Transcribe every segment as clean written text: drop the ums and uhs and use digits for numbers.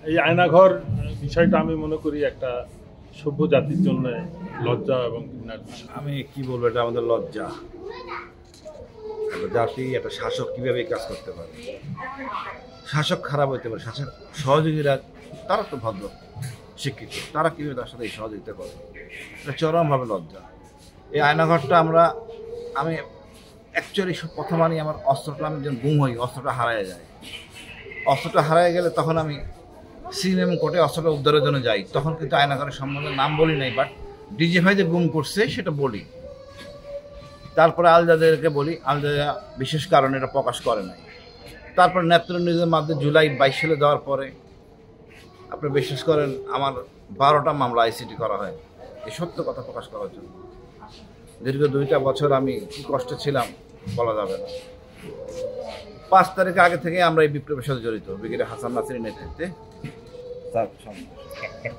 এই আয়নাঘর বিষয়টা আমি মনে করি একটা সভ্য জাতির জন্য লজ্জা এবং ঘৃণার বিষয়। আমি কি বলবো, এটা আমাদের লজ্জা। একটা জাতি, একটা শাসক কিভাবে কাজ করতে পারে? শাসক খারাপ হইতে পারে, শাসক সহযোগীরা তারা তো ভদ্র শিক্ষিত, তারা কিভাবে তার সাথে সহযোগিতা করে? এটা চরমভাবে লজ্জা। এই আয়নাঘরটা আমি অ্যাকচুয়ালি প্রথম আনি আমার অস্ত্রটা, আমি যখন গুম হই, অস্ত্রটা হারায় যায়। অস্ত্রটা হারায় গেলে তখন আমি সিএমএম কোর্টে অস্ত্রটা উদ্ধারের জন্য যাই। তখন কিন্তু আয়নাঘরের সম্বন্ধে নাম বলি নাই, বাট ডিজি ভাই যে গুম করছে সেটা বলি। তারপরে আলজাদেরকে বলি, আলজাদা বিশেষ কারণে এটা প্রকাশ করে নাই। তারপর নেত্র নিউজের মাধ্যমে জুলাই 22 সালে দেওয়ার পরে আপনি বিশ্বাস করেন আমার 12টা মামলা আইসিটি করা হয় এই সত্য কথা প্রকাশ করার জন্য। দীর্ঘ 2টা বছর আমি কি কষ্টে ছিলাম বলা যাবে না। 5 তারিখ আগে থেকে আমরা এই বিপ্লবের সাথে জড়িত, ব্রিগেডিয়ার হাসান নাসিরের নেতৃত্বে।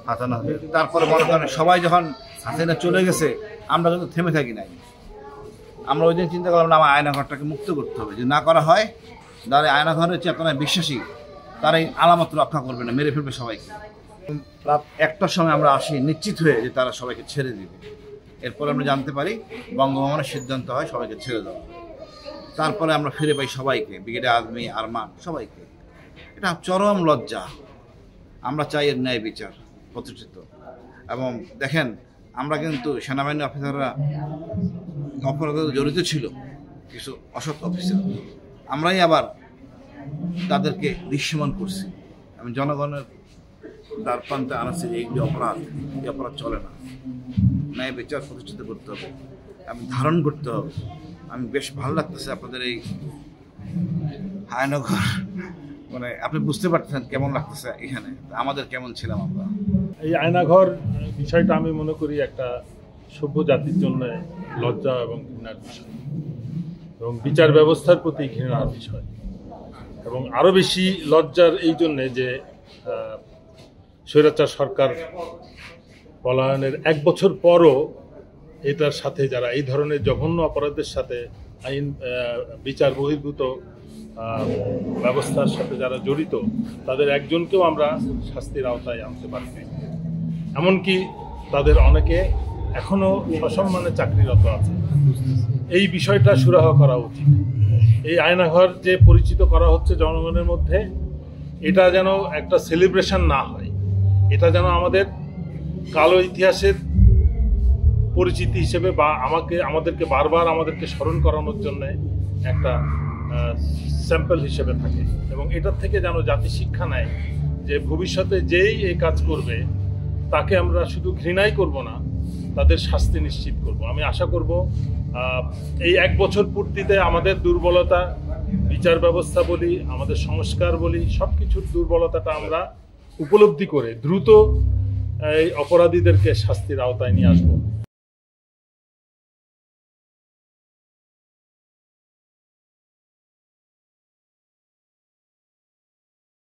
হাসান নাসির তারপরে মনে করেন সবাই যখন হাসিনা চলে গেছে, আমরা কিন্তু থেমে থাকি নাই। আমরা ওই দিন চিন্তা করলাম না, আমার আয়নাঘরটাকে মুক্ত করতে হবে। যদি না করা হয়, যারা আয়নাঘরের চেতনায় বিশ্বাসী তারা এই আলামত রক্ষা করবে না, মেরে ফেলবে সবাইকে। রাত 1টার সময় আমরা আসি নিশ্চিত হয়ে যে তারা সবাইকে ছেড়ে দিবে। এরপর আমরা জানতে পারি বঙ্গভবনের সিদ্ধান্ত হয় সবাইকে ছেড়ে দেওয়া। তারপরে আমরা ফিরে পাই সবাইকে, ব্রিগেডিয়ার আজমি, আরমান, সবাইকে। এটা চরম লজ্জা। আমরা চাই এর ন্যায় বিচার প্রতিষ্ঠিত। এবং দেখেন, আমরা কিন্তু সেনাবাহিনী অফিসাররা অপরাধে জড়িত ছিল, কিছু অসৎ অফিসার, আমরাই আবার তাদেরকে দৃশ্যমান করছি। আমি জনগণের দ্বার প্রান্তে আনাচ্ছি যে এইগুলি অপরাধ, এই অপরাধ চলে না। ন্যায় বিচার প্রতিষ্ঠিত করতে হবে, আমি ধারণ করতে হবে। আমি বেশ ভালো লাগতেছে আপনাদের এই আয়নাঘর, মানে আপনি বুঝতে পারতেছেন কেমন লাগতেছে এখানে, আমাদের কেমন ছিলাম আমরা। এই আয়নাঘর বিষয়টা আমি মনে করি একটা সভ্য জাতির জন্য লজ্জা এবং ঘৃণার বিষয়, এবং বিচার ব্যবস্থার প্রতি ঘৃণার বিষয়। এবং আরও বেশি লজ্জার এই জন্যে যে স্বৈরাচার সরকার পলায়নের 1 বছর পরও এটার সাথে যারা এই ধরনের জঘন্য অপরাধের সাথে আইন বিচার বহির্ভূত ব্যবস্থার সাথে যারা জড়িত, তাদের একজনকেও আমরা শাস্তির আওতায় আনতে পারিনি। এমনকি তাদের অনেকে এখনও সসম্মানে চাকরিরত আছে। এই বিষয়টা সুরাহা করা উচিত। এই আয়নাঘর যে পরিচিত করা হচ্ছে জনগণের মধ্যে, এটা যেন একটা সেলিব্রেশন না হয়, এটা যেন আমাদের কালো ইতিহাসের পরিচিতি হিসেবে বা আমাদেরকে বারবার আমাদেরকে স্মরণ করানোর জন্য একটা স্যাম্পল হিসেবে থাকে। এবং এটার থেকে যেন জাতি শিক্ষা নেয় যে ভবিষ্যতে যেই এই কাজ করবে তাকে আমরা শুধু ঘৃণাই করব না, তাদের শাস্তি নিশ্চিত করব। আমি আশা করব এই 1 বছর পূর্তিতে আমাদের দুর্বলতা, বিচার ব্যবস্থা বলি, আমাদের সংস্কার বলি, সব কিছুর দুর্বলতাটা আমরা উপলব্ধি করে দ্রুত এই অপরাধীদেরকে শাস্তির আওতায় নিয়ে আসবো।